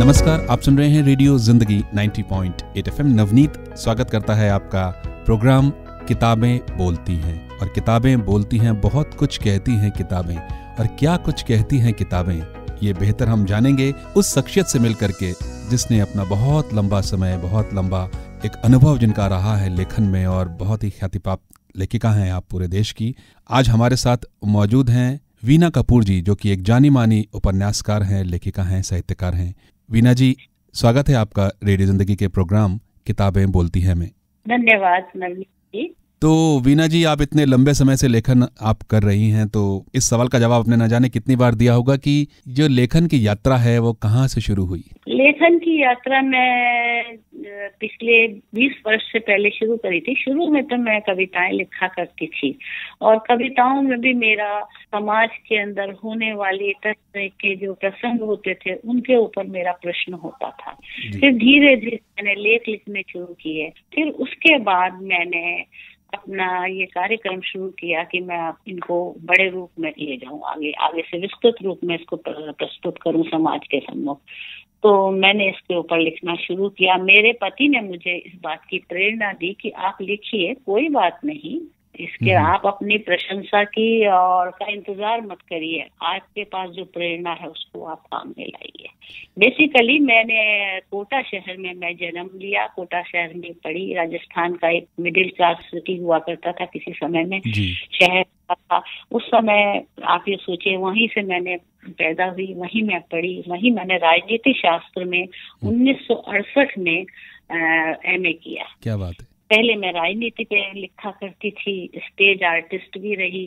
नमस्कार, आप सुन रहे हैं रेडियो जिंदगी 90.8 FM। नवनीत स्वागत करता है आपका प्रोग्राम किताबें बोलती हैं। और किताबें बोलती हैं, बहुत कुछ कहती हैं किताबें, और क्या कुछ कहती हैं किताबें ये बेहतर हम जानेंगे उस शख्सियत से मिल करके जिसने अपना बहुत लंबा समय, बहुत लंबा एक अनुभव जिनका रहा है लेखन में, और बहुत ही ख्याति प्राप्त लेखिका हैं आप पूरे देश की। आज हमारे साथ मौजूद हैं वीना कपूर जी, जो कि एक जानी मानी उपन्यासकार हैं, लेखिका हैं, साहित्यकार हैं। वीना जी, स्वागत है आपका रेडियो जिंदगी के प्रोग्राम किताबें बोलती हैं में। धन्यवाद नवनीत जी। तो वीना जी, आप इतने लंबे समय से लेखन आप कर रही हैं, तो इस सवाल का जवाब आपने न जाने कितनी बार दिया होगा कि जो लेखन की यात्रा है वो कहाँ से शुरू हुई? लेखन की यात्रा मैं पिछले 20 वर्ष से पहले शुरू करी थी। शुरू में तो मैं कविताएं लिखा करती थी, और कविताओं में भी मेरा समाज के अंदर होने वाली तरह के जो प्रसंग होते थे उनके ऊपर मेरा प्रश्न होता था। फिर धीरे धीरे मैंने लेख लिखने शुरू किए। फिर उसके बाद मैंने अपना ये कार्यक्रम शुरू किया कि मैं इनको बड़े रूप में ले जाऊं, आगे से विस्तृत रूप में इसको प्रस्तुत करूं समाज के सम्मुख। तो मैंने इसके ऊपर लिखना शुरू किया। मेरे पति ने मुझे इस बात की प्रेरणा दी कि आप लिखिए, कोई बात नहीं, इसके आप अपनी प्रशंसा की और का इंतजार मत करिए, आपके पास जो प्रेरणा है उसको आप काम में लाइए। बेसिकली मैंने कोटा शहर में मैं जन्म लिया, कोटा शहर में पढ़ी। राजस्थान का एक मिडिल क्लास सिटी हुआ करता था किसी समय में, शहर था उस समय। आप ये सोचिए, वहीं से मैंने पैदा हुई, वहीं मैं पढ़ी, वहीं मैंने राजनीति शास्त्र में 1968 में MA किया। क्या बात है। पहले मैं राजनीति पे लिखा करती थी, स्टेज आर्टिस्ट भी रही,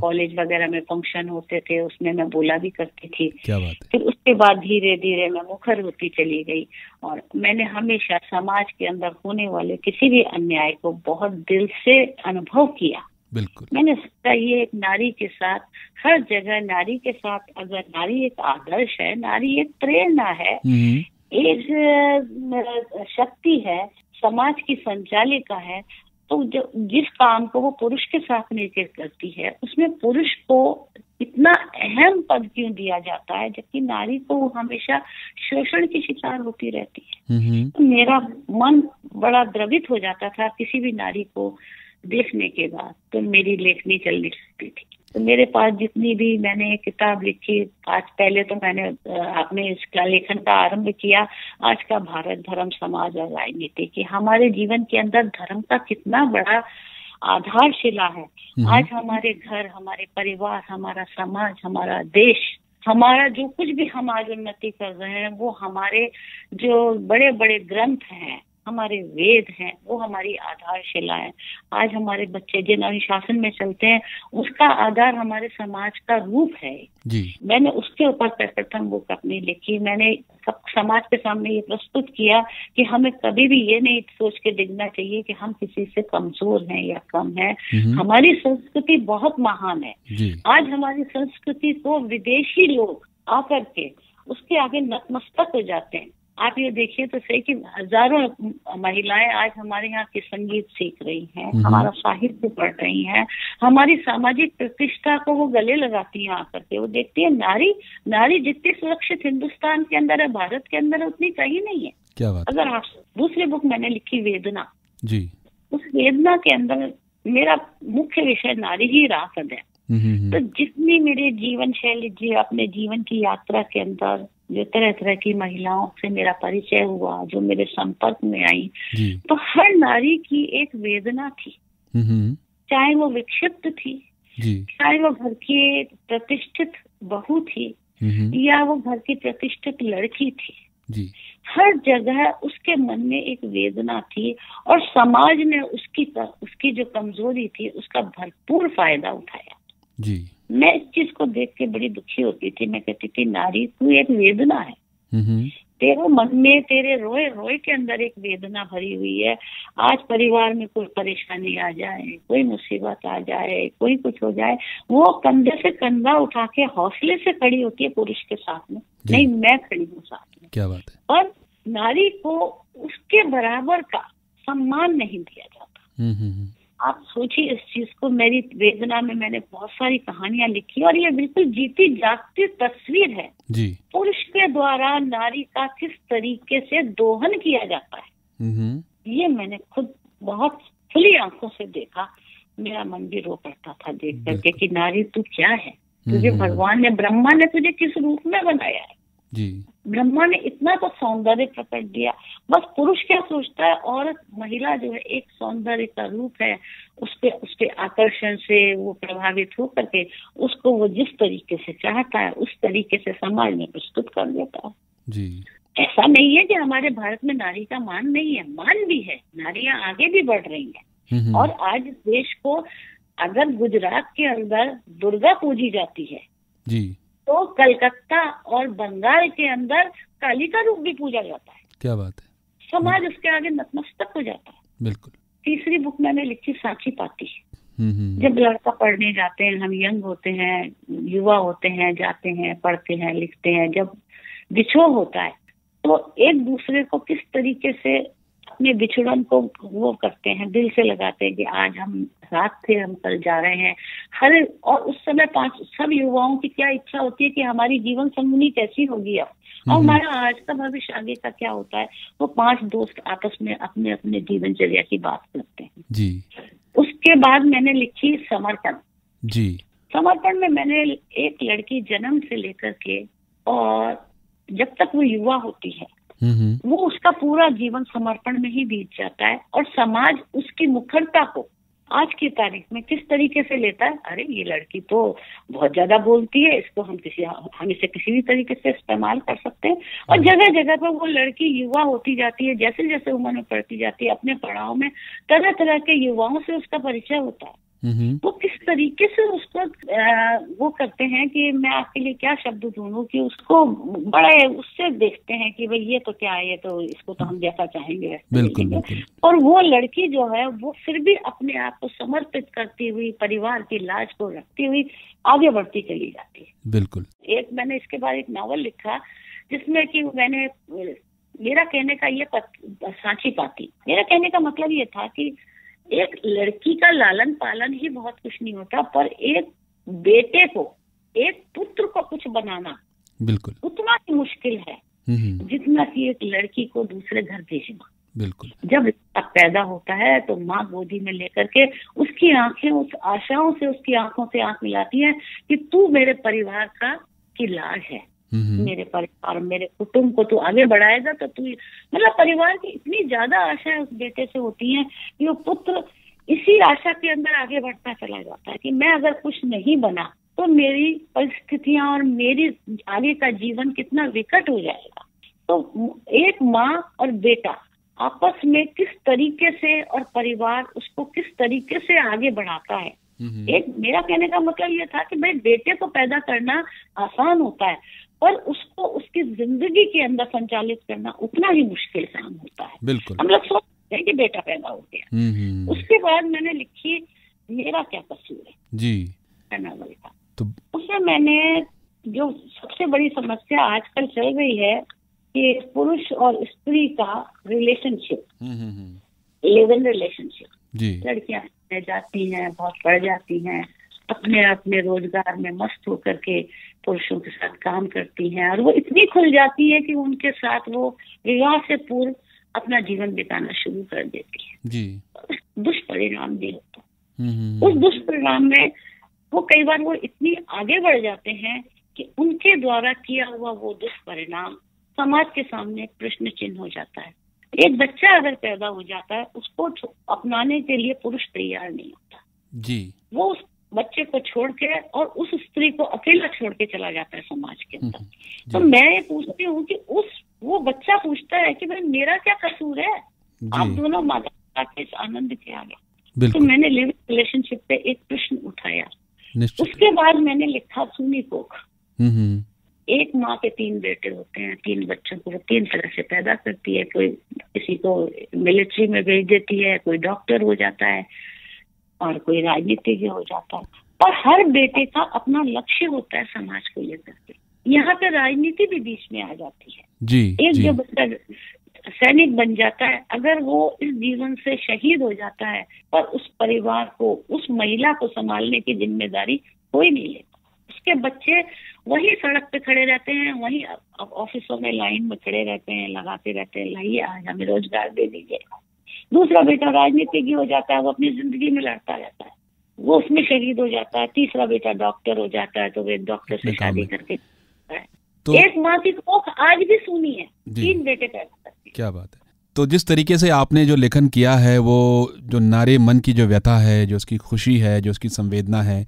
कॉलेज वगैरह में फंक्शन होते थे उसमें मैं बोला भी करती थी। क्या बात है। फिर उसके बाद धीरे धीरे मैं मुखर होती चली गई, और मैंने हमेशा समाज के अंदर होने वाले किसी भी अन्याय को बहुत दिल से अनुभव किया। बिल्कुल। मैंने सोचा ये एक नारी के साथ, हर जगह नारी के साथ, अगर नारी एक आदर्श है, नारी एक प्रेरणा है, एक शक्ति है, समाज की संचालिका है, तो जो जिस काम को वो पुरुष के साथ मिलकर करती है उसमें पुरुष को इतना अहम पद क्यों दिया जाता है, जबकि नारी को हमेशा शोषण की शिकार होती रहती है। तो मेरा मन बड़ा द्रवित हो जाता था किसी भी नारी को देखने के बाद, तो मेरी लेखनी चलनी लगती थी। तो मेरे पास जितनी भी मैंने किताब लिखी, आज पहले तो मैंने अपने इसका लेखन का आरंभ किया आज का भारत, धर्म, समाज और राजनीति की। हमारे जीवन के अंदर धर्म का कितना बड़ा आधारशिला है। आज हमारे घर, हमारे परिवार, हमारा समाज, हमारा देश, हमारा जो कुछ भी हम आज उन्नति कर रहे हैं, वो हमारे जो बड़े बड़े ग्रंथ हैं, हमारे वेद हैं, वो हमारी आधारशिला है। आज हमारे बच्चे जिन अनुशासन में चलते हैं उसका आधार हमारे समाज का रूप है जी। मैंने उसके ऊपर प्रथम बुक अपनी लिखी। मैंने सब समाज के सामने ये प्रस्तुत किया कि हमें कभी भी ये नहीं सोच के दिखना चाहिए कि हम किसी से कमजोर हैं या कम हैं। हमारी संस्कृति बहुत महान है। आज हमारी संस्कृति को विदेशी लोग आकर के उसके आगे नतमस्तक हो जाते हैं। आप ये देखिए तो सही कि हजारों महिलाएं आज हमारे यहाँ के संगीत सीख रही हैं, हमारा साहित्य पढ़ रही हैं, हमारी सामाजिक प्रतिष्ठा को वो गले लगाती हैं आकर के। वो देखती है नारी जितनी सुरक्षित हिंदुस्तान के अंदर है, भारत के अंदर है, उतनी कहीं नहीं है। क्या बात। अगर आप दूसरी बुक मैंने लिखी वेदना जी, उस वेदना के अंदर मेरा मुख्य विषय नारी ही रहा सदा। तो जितनी मेरे जीवन शैली जी, अपने जीवन की यात्रा के अंदर जो तरह तरह की महिलाओं से मेरा परिचय हुआ, जो मेरे संपर्क में आई, तो हर नारी की एक वेदना थी। चाहे वो विक्षिप्त थी, चाहे वो घर की प्रतिष्ठित बहू थी, या वो घर की प्रतिष्ठित लड़की थी, हर जगह उसके मन में एक वेदना थी, और समाज ने उसकी जो कमजोरी थी उसका भरपूर फायदा उठाया जी। मैं इस चीज को देख के बड़ी दुखी होती थी। मैं कहती थी, नारी तू एक वेदना है, तेरे मन में, तेरे रोए रोए के अंदर एक वेदना भरी हुई है। आज परिवार में कोई परेशानी आ जाए, कोई मुसीबत आ जाए, कोई कुछ हो जाए, वो कंधे से कंधा उठा के हौसले से खड़ी होती है पुरुष के साथ में। नहीं, मैं खड़ी हूँ साथ में। क्या बात है। और नारी को उसके बराबर का सम्मान नहीं दिया जाता। आप सोचिए इस चीज को। मेरी वेदना में मैंने बहुत सारी कहानियां लिखी, और ये बिल्कुल जीती जागती तस्वीर है जी। पुरुष के द्वारा नारी का किस तरीके से दोहन किया जाता है, ये मैंने खुद बहुत खुली आंखों से देखा। मेरा मन भी रो पड़ता था देख करके कि नारी तू क्या है, तुझे भगवान ने, ब्रह्मा ने तुझे किस रूप में बनाया है जी। ब्रह्मा ने इतना तो सौंदर्य प्रकट दिया। बस पुरुष क्या सोचता है, औरत महिला जो है एक सौंदर्य का रूप है, उसके आकर्षण से वो प्रभावित हो करके उसको वो जिस तरीके से चाहता है उस तरीके से समाज में प्रस्तुत कर देता है जी। ऐसा नहीं है कि हमारे भारत में नारी का मान नहीं है, मान भी है, नारियां आगे भी बढ़ रही हैं। और आज देश को, अगर गुजरात के अंदर दुर्गा पूजी जाती है जी, तो कलकत्ता और बंगाल के अंदर काली का रूप भी पूजा जाता है। क्या बात है। समाज उसके आगे नतमस्तक हो जाता है। बिल्कुल। तीसरी बुक मैंने लिखी सांची पाती। जब लड़का पढ़ने जाते हैं, हम यंग होते हैं, युवा होते हैं, जाते हैं, पढ़ते हैं, लिखते हैं, जब बिछोह होता है तो एक दूसरे को किस तरीके से अपने बिछड़न को वो करते हैं, दिल से लगाते हैं कि आज हम रात थे, हम कल जा रहे हैं। और उस समय सब युवाओं की क्या इच्छा होती है कि हमारी जीवन संगनी कैसी होगी अब, और हमारा आज का भविष्य आगे का क्या होता है। वो 5 दोस्त आपस में अपने अपने जीवनचर्या की बात करते हैं जी। उसके बाद मैंने लिखी समर्पण जी। समर्पण में मैंने एक लड़की जन्म से लेकर के और जब तक वो युवा होती है वो उसका पूरा जीवन समर्पण में ही बीत जाता है, और समाज उसकी मुखरता को आज की तारीख में किस तरीके से लेता है। अरे ये लड़की तो बहुत ज्यादा बोलती है, इसको हम इसे किसी भी तरीके से इस्तेमाल कर सकते हैं। और जगह जगह पर वो लड़की युवा होती जाती है, जैसे जैसे उम्र में बढ़ती जाती है, अपने पड़ाव में तरह तरह के युवाओं से उसका परिचय होता है। वो किस तरीके से उसको वो करते हैं कि मैं आपके लिए क्या शब्द ढूंढूं, कि उसको बड़े उससे देखते हैं कि भाई ये तो क्या है, ये तो इसको तो हम जैसा चाहेंगे वैसा। बिल्कुल। और वो लड़की जो है वो फिर भी अपने आप को समर्पित करती हुई, परिवार की लाज को रखती हुई आगे बढ़ती चली जाती है। बिल्कुल। एक मैंने इसके बाद एक नॉवल लिखा जिसमें कि मेरा कहने का ये सांची पाती, मेरा कहने का मतलब ये था कि एक लड़की का लालन पालन ही बहुत कुछ नहीं होता, पर एक बेटे को, एक पुत्र को कुछ बनाना बिल्कुल उतना ही मुश्किल है जितना कि एक लड़की को दूसरे घर भेजना। बिल्कुल। जब पैदा होता है तो माँ गोदी में लेकर के उसकी आंखें उस आशाओं से, उसकी आंखों से आंख मिलाती है कि तू मेरे परिवार की लाज है, मेरे परिवार, मेरे कुटुंब को तू आगे बढ़ाएगा तो तू, मतलब परिवार की इतनी ज्यादा आशाएं उस बेटे से होती हैं कि वो पुत्र इसी आशा के अंदर आगे बढ़ता चला जाता है कि मैं अगर कुछ नहीं बना तो मेरी परिस्थितियां और मेरी आगे का जीवन कितना विकट हो जाएगा। तो एक माँ और बेटा आपस में किस तरीके से, और परिवार उसको किस तरीके से आगे बढ़ाता है। एक मेरा कहने का मतलब ये था कि भाई बेटे को पैदा करना आसान होता है, पर उसको उसकी जिंदगी के अंदर संचालित करना उतना ही मुश्किल काम होता है। बिल्कुल। हम लोग सोचते हैं कि बेटा पैदा हो गया। उसके बाद मैंने लिखी मेरा क्या कसूर है जी, नॉवल का। तो उसमें मैंने जो सबसे बड़ी समस्या आजकल चल रही है कि पुरुष और स्त्री का रिलेशनशिप, लिव इन रिलेशनशिप, लड़कियां जाती हैं, बहुत पढ़ जाती हैं, अपने अपने रोजगार में मस्त होकर के पुरुषों के साथ काम करती हैं, और वो इतनी खुल जाती है कि उनके साथ वो विवाह से पूर्व अपना जीवन बिताना शुरू कर देती है जी। दुष्परिणाम भी होता है। उस दुष्परिणाम में वो कई बार वो इतनी आगे बढ़ जाते हैं कि उनके द्वारा किया हुआ वो दुष्परिणाम समाज के सामने प्रश्न चिन्ह हो जाता है। एक बच्चा अगर पैदा हो जाता है उसको अपनाने के लिए पुरुष तैयार नहीं होता जी। वो उस बच्चे को छोड़ के और उस स्त्री को अकेला छोड़ के चला जाता है समाज के अंदर। तो मैं ये पूछती हूँ कि वो बच्चा पूछता है कि भाई मेरा क्या कसूर है, आप दोनों माता पिता के इस आनंद के आगे। तो मैंने लिव इन रिलेशनशिप पे एक प्रश्न उठाया। उसके बाद मैंने लिखा सुनी कोख। एक माँ के 3 बेटे होते हैं, 3 बच्चों को 3 तरह से पैदा करती है। कोई किसी को मिलिट्री में भेज देती है, कोई डॉक्टर हो जाता है, और कोई राजनीतिज्ञ हो जाता है। पर हर बेटे का अपना लक्ष्य होता है समाज को लेकर के। यहाँ पे राजनीति भी बीच में आ जाती है जी। एक जो बच्चा सैनिक बन जाता है, अगर वो इस जीवन से शहीद हो जाता है, पर उस परिवार को, उस महिला को संभालने की जिम्मेदारी कोई नहीं लेता। उसके बच्चे वही सड़क पे खड़े रहते हैं, वही ऑफिसों में लाइन में खड़े रहते हैं, लगाते रहते हैं, लाइए आज हमें रोजगार दे दीजिए। दूसरा बेटा राजनीतिज्ञ हो जाता है, वो अपनी जिंदगी में लड़ता रहता है, वो उसमें शहीद हो जाता है। तीसरा बेटा डॉक्टर हो जाता है, तो वे डॉक्टर से शादी करके तो एक माँ की कोख आज भी सुनी है, 3 बेटे पैदा करती है। क्या बात है। तो जिस तरीके से आपने जो लेखन किया है, वो जो नारी मन की जो व्यथा है, जो उसकी खुशी है, जो उसकी संवेदना है,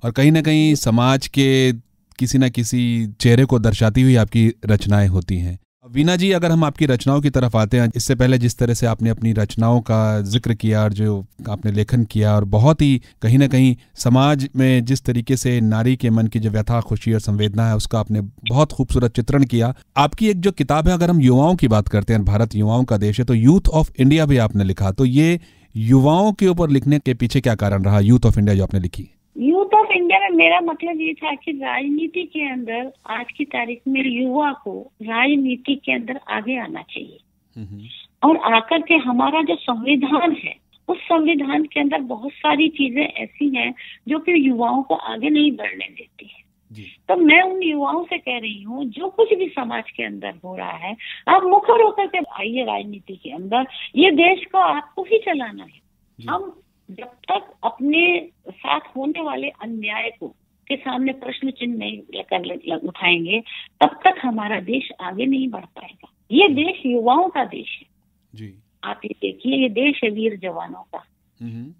और कहीं ना कहीं समाज के किसी न किसी चेहरे को दर्शाती हुई आपकी रचनाएं होती हैं। वीना जी, अगर हम आपकी रचनाओं की तरफ आते हैं, इससे पहले जिस तरह से आपने अपनी रचनाओं का जिक्र किया और जो आपने लेखन किया, और बहुत ही कहीं ना कहीं समाज में जिस तरीके से नारी के मन की जो व्यथा, खुशी और संवेदना है, उसका आपने बहुत खूबसूरत चित्रण किया। आपकी एक जो किताब है, अगर हम युवाओं की बात करते हैं, भारत युवाओं का देश है, तो यूथ ऑफ इंडिया भी आपने लिखा। तो ये युवाओं के ऊपर लिखने के पीछे क्या कारण रहा, यूथ ऑफ इंडिया जो आपने लिखी? यूथ ऑफ इंडिया में मेरा मतलब ये था कि राजनीति के अंदर आज की तारीख में युवा को राजनीति के अंदर आगे आना चाहिए, और आकर के हमारा जो संविधान है, उस संविधान के अंदर बहुत सारी चीजें ऐसी हैं जो कि युवाओं को आगे नहीं बढ़ने देती है। तो मैं उन युवाओं से कह रही हूँ, जो कुछ भी समाज के अंदर हो रहा है, आप मुखर होकर के आइए राजनीति के अंदर। ये देश को आपको ही चलाना है। हम जब तक अपने साथ होने वाले अन्याय को के सामने प्रश्न चिन्ह नहीं उठाएंगे, तब तक हमारा देश आगे नहीं बढ़ पाएगा। ये देश युवाओं का देश है जी। आप ये देखिए, ये देश है वीर जवानों का,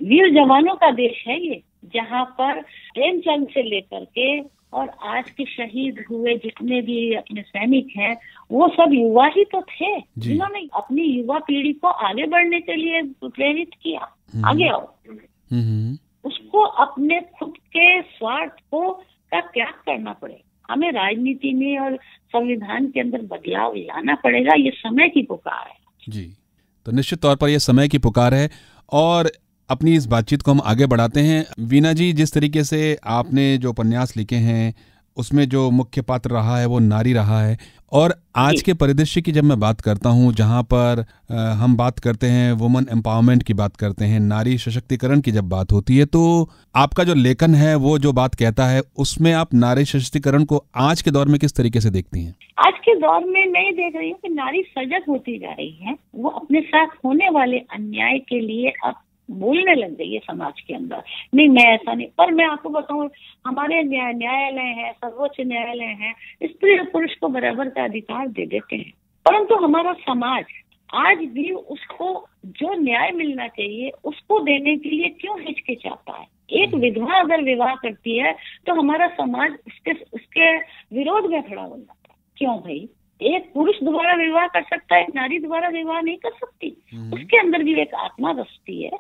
वीर जवानों का देश है ये, जहाँ पर प्रेमचंद से लेकर के और आज के शहीद हुए जितने भी अपने सैनिक हैं, वो सब युवा ही तो थे, जिन्होंने अपनी युवा पीढ़ी को आगे बढ़ने के लिए प्रेरित किया। आगे आओ, उसको अपने खुद के स्वार्थ को का त्याग करना पड़ेगा। हमें राजनीति में और संविधान के अंदर बदलाव लाना पड़ेगा। ये समय की पुकार है जी। तो निश्चित तौर पर ये समय की पुकार है, और अपनी इस बातचीत को हम आगे बढ़ाते हैं। वीना जी, जिस तरीके से आपने जो उपन्यास लिखे हैं, उसमें जो मुख्य पात्र रहा है वो नारी रहा है, और आज के परिदृश्य की जब मैं बात करता हूँ, जहाँ पर हम बात करते हैं वुमन एम्पावरमेंट की बात करते हैं, नारी सशक्तिकरण की जब बात होती है, तो आपका जो लेखन है वो जो बात कहता है, उसमें आप नारी सशक्तिकरण को आज के दौर में किस तरीके से देखती हैं? आज के दौर में मैं देख रही हूँ कि नारी सजग होती जा रही है। वो अपने साथ होने वाले अन्याय के लिए अब बोलने लग गई है समाज के अंदर। नहीं, मैं ऐसा नहीं। पर मैं आपको बताऊं, हमारे न्यायालय है, सर्वोच्च न्यायालय है, स्त्री और पुरुष को बराबर का अधिकार दे देते हैं, परंतु हमारा समाज आज भी उसको जो न्याय मिलना चाहिए उसको देने के लिए क्यों हिचकिचाता है। एक विधवा अगर विवाह करती है तो हमारा समाज उसके विरोध में खड़ा हो जाता है। क्यों भाई? एक पुरुष दोबारा विवाह कर सकता है, एक नारी दोबारा विवाह नहीं कर सकती। उसके अंदर भी एक आत्मा बसती है।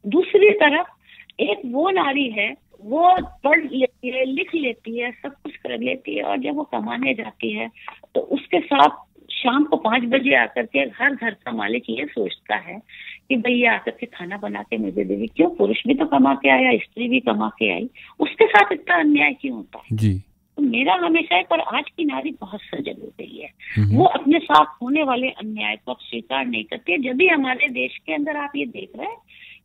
दूसरी तरफ एक वो नारी है, वो पढ़ लेती है, लिख लेती है, सब कुछ कर लेती है, और जब वो कमाने जाती है तो उसके साथ शाम को 5 बजे आकर के हर घर का मालिक ये सोचता है कि भैया आकर के खाना बना के मुझे दे दी। क्यों? पुरुष भी तो कमा के आया, स्त्री भी कमा के आई, उसके साथ इतना अन्याय क्यों होता है जी? तो मेरा हमेशा है, पर आज की नारी बहुत सजग हो गई है। वो अपने साथ होने वाले अन्याय को स्वीकार नहीं करती है। जब भी हमारे देश के अंदर आप ये देख रहे हैं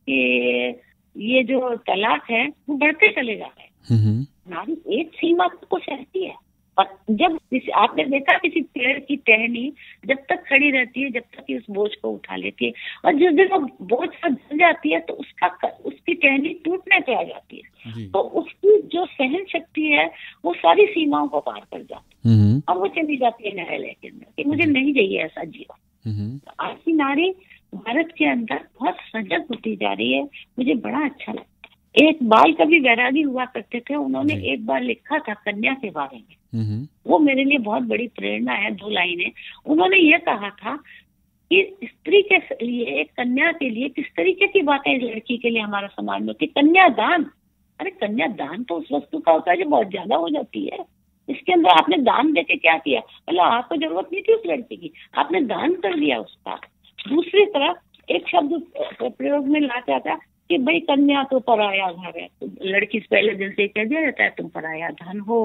कि ये जो तलाक है वो बढ़ते चले जा रहे हैं। नारी एक सीमा तक को सहती है, और जब आपने देखा किसी पेड़ की टहनी जब तक खड़ी रहती है, जब तक कि उस बोझ को उठा लेती है, और जिस दिन वो बोझ पर गिर जाती है तो उसकी टहनी टूटने पे आ जाती है, तो उसकी जो सहन शक्ति है वो सारी सीमाओं को पार कर जाती है, और वो चली जाती है न्यायालय के अंदर कि मुझे नहीं चाहिए ऐसा जीवन। तो आज की नारी भारत के अंदर बहुत सजग होती जा रही है, मुझे बड़ा अच्छा लगता है। एक बाल कवि वैरागी हुआ करते थे, उन्होंने एक बार लिखा था कन्या के बारे में, वो मेरे लिए बहुत बड़ी प्रेरणा है। 2 लाइनें उन्होंने ये कहा था कि स्त्री के लिए, एक कन्या के लिए किस तरीके की बातें इस लड़की के लिए हमारा समाज में होती। कन्यादान, अरे कन्यादान तो उस वस्तु का होता है जो बहुत ज्यादा हो जाती है। इसके अंदर आपने दान देके क्या किया? मतलब आपको जरूरत नहीं थी उस लड़की की, आपने दान कर दिया उसका। दूसरी तरफ एक शब्द प्रयोग में लाता आता कि भाई कन्या तो पराया घर है, तो लड़की से पहले दिन से कह दिया जाता है तुम पराया धन हो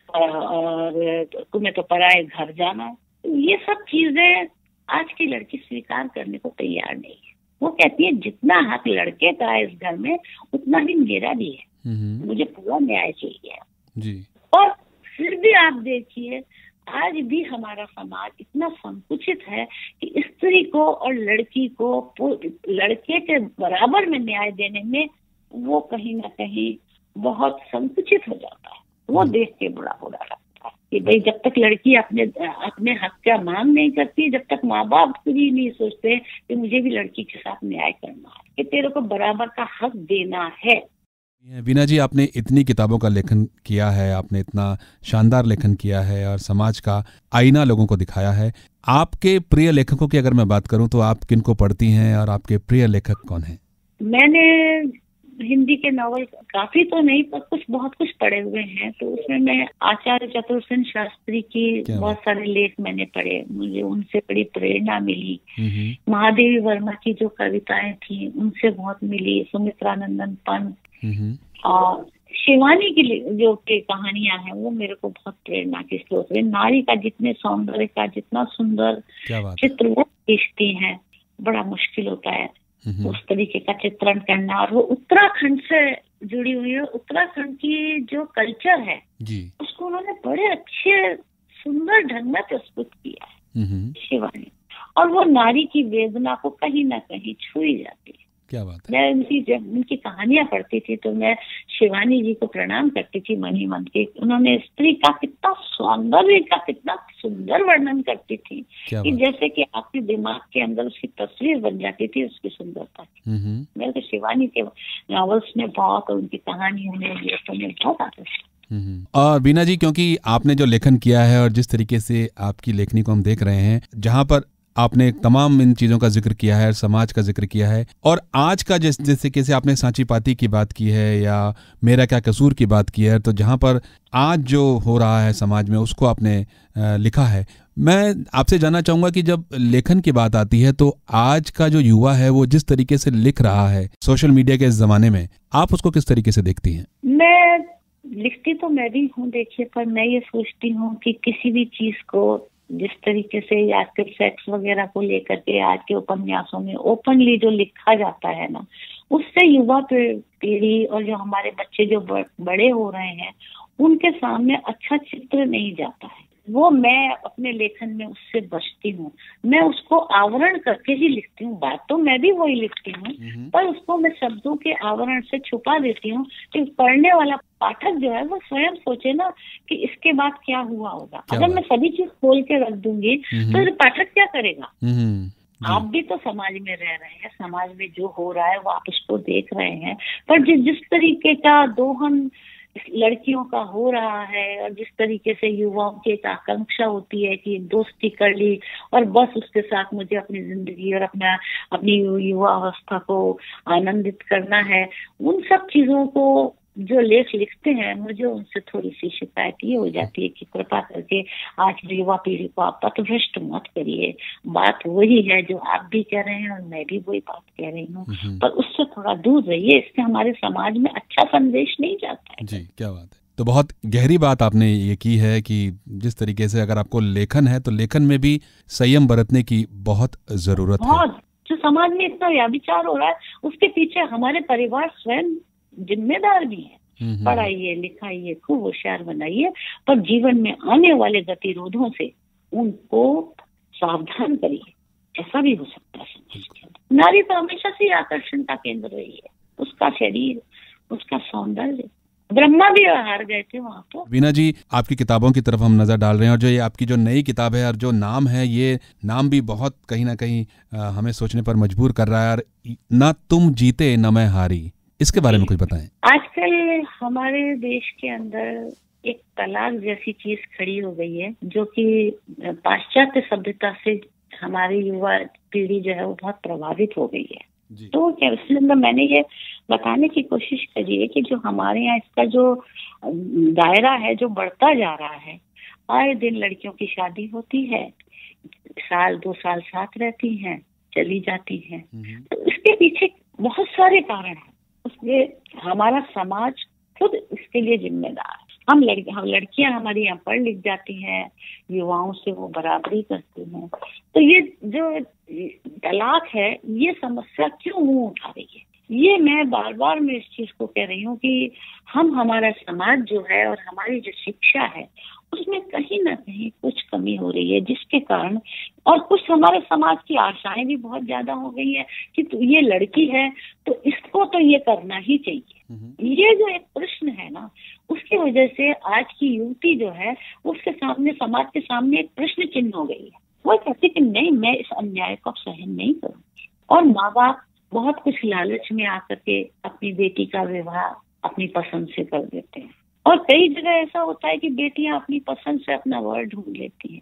और तुम्हें तो पराए घर जाना है। ये सब चीजें आज की लड़की स्वीकार करने को तैयार नहीं है। वो कहती है जितना हक लड़के का है इस घर में उतना ही मेरा भी है, मुझे पूरा न्याय चाहिए। जी। और फिर भी आप देखिए आज भी हमारा समाज इतना संकुचित है कि स्त्री को और लड़की को लड़के के बराबर में न्याय देने में वो कहीं ना कहीं बहुत संकुचित हो जाता है। वो देख के बड़ा बुरा लगता है कि भाई जब तक लड़की अपने हक का मांग नहीं करती, जब तक माँ बाप भी नहीं सोचते कि मुझे भी लड़की के साथ न्याय करना है, कि तेरे को बराबर का हक देना है। वीना जी, आपने इतनी किताबों का लेखन किया है, आपने इतना शानदार लेखन किया है और समाज का आईना लोगों को दिखाया है। आपके प्रिय लेखकों की अगर मैं बात करूं तो आप किनको पढ़ती हैं और आपके प्रिय लेखक कौन हैं? मैंने हिंदी के नॉवल काफी तो नहीं पर बहुत कुछ पढ़े हुए हैं, तो उसमें मैं आचार्य चतुरसेन शास्त्री की बहुत सारे लेख मैंने पढ़े, मुझे उनसे बड़ी प्रेरणा मिली। महादेवी वर्मा की जो कविताएं थी उनसे बहुत मिली, सुमित्रानंदन पंत और शिवानी की जो के कहानियां हैं वो मेरे को बहुत प्रेरणा की स्रोत है। नारी का जितने सौंदर्य का जितना सुंदर चित्र वो खींचती हैं, बड़ा मुश्किल होता है उस तरीके का चित्रण करना। और वो उत्तराखंड से जुड़ी हुई है, उत्तराखंड की जो कल्चर है जी, उसको उन्होंने बड़े अच्छे सुंदर ढंग में प्रस्तुत किया है शिवानी, और वो नारी की वेदना को कहीं ना कहीं छुई जाती है। क्या बात है। मैं जब उनकी कहानियां पढ़ती थी तो मैं शिवानी जी को प्रणाम करती थी मन ही मन के। उन्होंने स्त्री का कितना सौंदर्य का कितना सुंदर वर्णन करती थी कि जैसे कि आपके दिमाग के अंदर उसकी तस्वीर बन जाती थी उसकी सुंदरता की। मेरे को शिवानी के नॉवेल्स में बहुत, उनकी कहानियों में बहुत आकर्षित। और वीना जी, क्योंकि आपने जो लेखन किया है और जिस तरीके से आपकी लेखनी को हम देख रहे हैं, जहाँ पर आपने तमाम इन चीज़ों का जिक्र किया है, समाज का जिक्र किया है, और आज का जैसे कैसे आपने सांची पाती की बात की है या मेरा क्या कसूर की बात की है, तो जहाँ पर आज जो हो रहा है समाज में उसको आपने लिखा है। मैं आपसे जानना चाहूँगा कि जब लेखन की बात आती है तो आज का जो युवा है वो जिस तरीके से लिख रहा है सोशल मीडिया के इस ज़माने में, आप उसको किस तरीके से देखती हैं? मैं लिखती तो मैं भी हूँ देखिए, पर मैं ये सोचती हूँ कि किसी भी चीज़ को जिस तरीके से आजकल सेक्स वगैरह को लेकर के आज के उपन्यासों में ओपनली जो लिखा जाता है ना, उससे युवा पीढ़ी और जो हमारे बच्चे जो बड़े हो रहे हैं उनके सामने अच्छा चित्र नहीं जाता है। वो मैं अपने लेखन में उससे बचती हूँ, मैं उसको आवरण करके ही लिखती हूँ। बात तो मैं भी वही लिखती हूँ, पर उसको मैं शब्दों के आवरण से छुपा देती हूँ कि पढ़ने वाला पाठक जो है वो स्वयं सोचे ना कि इसके बाद क्या हुआ होगा। अगर मैं सभी चीज खोल के रख दूंगी तो पाठक क्या करेगा? आप भी तो समाज में रह रहे हैं, समाज में जो हो रहा है वो आप उसको देख रहे हैं, पर जिस तरीके का दोहन लड़कियों का हो रहा है और जिस तरीके से युवाओं की एक आकांक्षा होती है कि दोस्ती कर ली और बस उसके साथ मुझे अपनी जिंदगी और अपनी युवा अवस्था को आनंदित करना है, उन सब चीजों को जो लेख लिखते हैं मुझे उनसे थोड़ी सी शिकायत ये हो जाती है कि कृपा करके आज युवा पीढ़ी को आप पथभ्रष्ट मत करिए। बात वही है जो आप भी कह रहे हैं और मैं भी वही बात कह रही हूँ, पर उससे थोड़ा दूर रहिए, इससे हमारे समाज में अच्छा संदेश नहीं जाता है। जी, क्या बात है। तो बहुत गहरी बात आपने ये की है कि जिस तरीके से अगर आपको लेखन है तो लेखन में भी संयम बरतने की बहुत जरूरत है। जो समाज में इतना व्याभिचार हो रहा है उसके पीछे हमारे परिवार स्वयं जिम्मेदार भी है। पढ़ाइए, लिखाइए, खूब होशियार बनाइए, पर जीवन में आने वाले गतिरोधों से उनको सावधान करिए। ऐसा भी हो सकता है। नारी तो हमेशा से आकर्षण का केंद्र रही है, उसका शरीर, उसका सौंदर्य। ब्रह्मा भी हार गए थे वहाँ तो। वीना जी, आपकी किताबों की तरफ हम नजर डाल रहे हैं और जो ये आपकी जो नई किताब है और जो नाम है, ये नाम भी बहुत कहीं ना कहीं हमें सोचने पर मजबूर कर रहा है। ना तुम जीते न मैं हारी, इसके बारे में कुछ बताएं। आजकल हमारे देश के अंदर एक तलाक जैसी चीज खड़ी हो गई है जो कि पाश्चात्य सभ्यता से हमारी युवा पीढ़ी जो है वो बहुत प्रभावित हो गई है। तो क्या इसलिए मैंने ये बताने की कोशिश करी है कि जो हमारे यहाँ इसका जो दायरा है जो बढ़ता जा रहा है, आए दिन लड़कियों की शादी होती है, 1-2 साल साथ रहती हैं, चली जाती हैं। तो इसके पीछे बहुत सारे कारण हैं, उसमें हमारा समाज खुद इसके लिए जिम्मेदार है। हम लड़कियां हमारी यहाँ पढ़ लिख जाती हैं, युवाओं से वो बराबरी करती हैं, तो ये जो तलाक है ये समस्या क्यों मुंह उठा रही है? ये मैं बार बार मैं इस चीज को कह रही हूँ कि हमारा समाज जो है और हमारी जो शिक्षा है उसमें कहीं ना कहीं कुछ कमी हो रही है, जिसके कारण और कुछ हमारे समाज की आशाएं भी बहुत ज्यादा हो गई है कि ये लड़की है तो इसको तो ये करना ही चाहिए। ये जो एक प्रश्न है ना, उसकी वजह से आज की युवती जो है उसके सामने, समाज के सामने एक प्रश्न चिन्ह हो गई है। वो कहती कि नहीं, मैं इस अन्याय को सहन नहीं करूंगी। और माँ बाप बहुत कुछ लालच में आकर के अपनी बेटी का विवाह अपनी पसंद से कर देते हैं। और कई जगह ऐसा होता है कि बेटियां अपनी पसंद से अपना वर ढूंढ लेती हैं।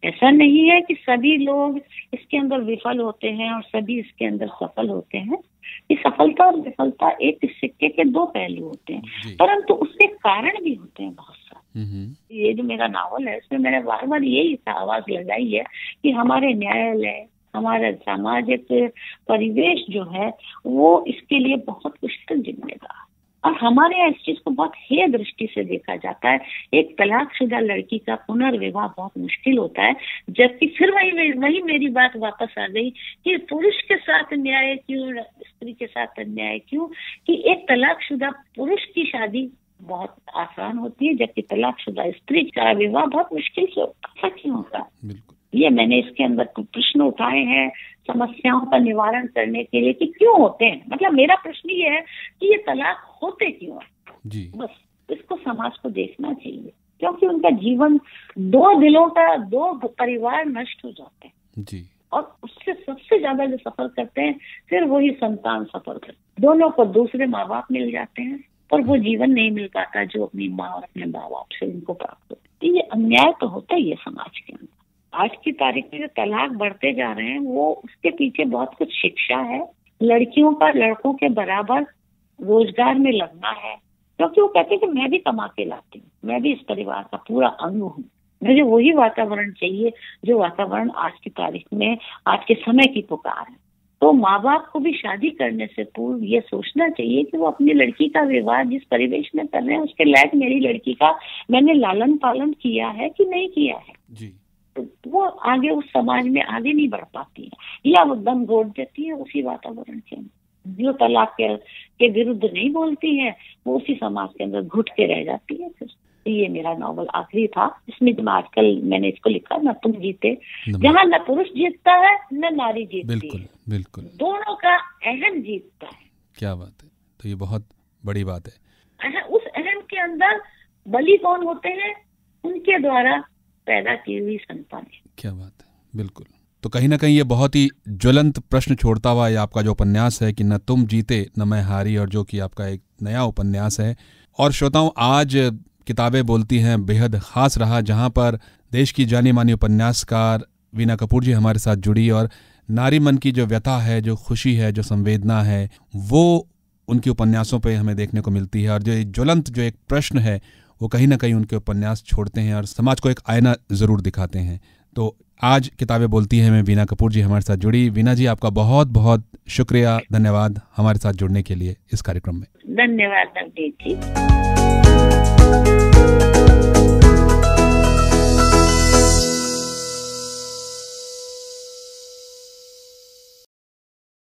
ऐसा नहीं है कि सभी लोग इसके अंदर विफल होते हैं और सभी इसके अंदर सफल होते हैं। ये सफलता और विफलता एक सिक्के के दो पहलू होते हैं, परंतु उसके कारण भी होते हैं बहुत सारे। ये जो मेरा नावल है इसमें मैंने बार बार यही आवाज लगाई है कि हमारे न्यायालय, हमारा सामाजिक परिवेश जो है वो इसके लिए बहुत मुश्किल जिम्मेदार। और हमारे यहाँ इस चीज को बहुत हेय दृष्टि से देखा जाता है। एक तलाकशुदा लड़की का पुनर्विवाह बहुत मुश्किल होता है, जबकि फिर वही मेरी बात वापस आ गई कि पुरुष के साथ न्याय क्यों, स्त्री के साथ अन्याय क्यों? कि एक तलाकशुदा पुरुष की शादी बहुत आसान होती है, जबकि तलाकशुदा स्त्री का विवाह बहुत मुश्किल से होता। क्यों होता? ये मैंने इसके अंदर प्रश्न उठाए हैं समस्याओं का निवारण करने के लिए कि क्यों होते हैं। मतलब मेरा प्रश्न ये है कि ये तलाक होते क्यों है। बस इसको समाज को देखना चाहिए, क्योंकि उनका जीवन दो दिलों का, दो परिवार नष्ट हो जाते हैं जी। और उससे सबसे ज्यादा जो सफर करते हैं फिर वही संतान सफर करते हैं। दोनों को दूसरे माँ बाप मिल जाते हैं और वो जीवन नहीं मिल पाता जो अपनी माँ और अपने माँ बाप से उनको प्राप्त होता है। ये अन्याय तो होता ही है समाज के अंदर। आज की तारीख में जो तलाक बढ़ते जा रहे हैं वो उसके पीछे बहुत कुछ शिक्षा है। लड़कियों का लड़कों के बराबर रोजगार में लगना है, क्योंकि वो कहते हैं कि मैं भी कमा के लाती हूँ, मैं भी इस परिवार का पूरा अंग हूँ। मुझे वही वातावरण चाहिए जो वातावरण आज की तारीख में, आज के समय की पुकार है। तो माँ बाप को भी शादी करने से पूर्व ये सोचना चाहिए कि वो अपनी लड़की का विवाह जिस परिवेश में कर रहे हैं उसके लायक मेरी लड़की का मैंने लालन पालन किया है कि नहीं किया है जी। तो वो आगे उस समाज में आगे नहीं बढ़ पाती है, या वो दम घोट देती है उसी वातावरण के अंदर। जो तलाक के विरुद्ध नहीं बोलती है वो उसी समाज के अंदर घुट के रह जाती है। फिर ये मेरा नॉवल आखिरी था, इसमें जो आजकल मैंने इसको लिखा न तुम जीते, जहाँ न पुरुष जीतता है न नारी जीतती बिल्कुल, है, बिल्कुल दोनों का अहम जीतता है। क्या बात है, तो ये बहुत बड़ी बात है। उस अहम के अंदर बलि कौन होते हैं? उनके द्वारा पैदा की हुई संतान। क्या बात है, बिल्कुल। तो कहीं ना कहीं ये बहुत ही ज्वलंत प्रश्न छोड़ता हुआ ये आपका जो उपन्यास है कि न तुम जीते न मैं हारी, और जो कि आपका एक नया उपन्यास है। और श्रोताओं, आज किताबें बोलती हैं बेहद खास रहा, जहां पर देश की जानी मानी उपन्यासकार वीना कपूर जी हमारे साथ जुड़ी, और नारी मन की जो व्यथा है, जो खुशी है, जो संवेदना है, वो उनके उपन्यासों पे हमें देखने को मिलती है। और जो ज्वलंत जो एक प्रश्न है वो कहीं ना कहीं उनके उपन्यास छोड़ते हैं और समाज को एक आईना जरूर दिखाते हैं। तो आज किताबें बोलती हैं में वीना कपूर जी हमारे साथ जुड़ी। वीना जी, आपका बहुत बहुत शुक्रिया, धन्यवाद हमारे साथ जुड़ने के लिए इस कार्यक्रम में। धन्यवाद नवनीत जी।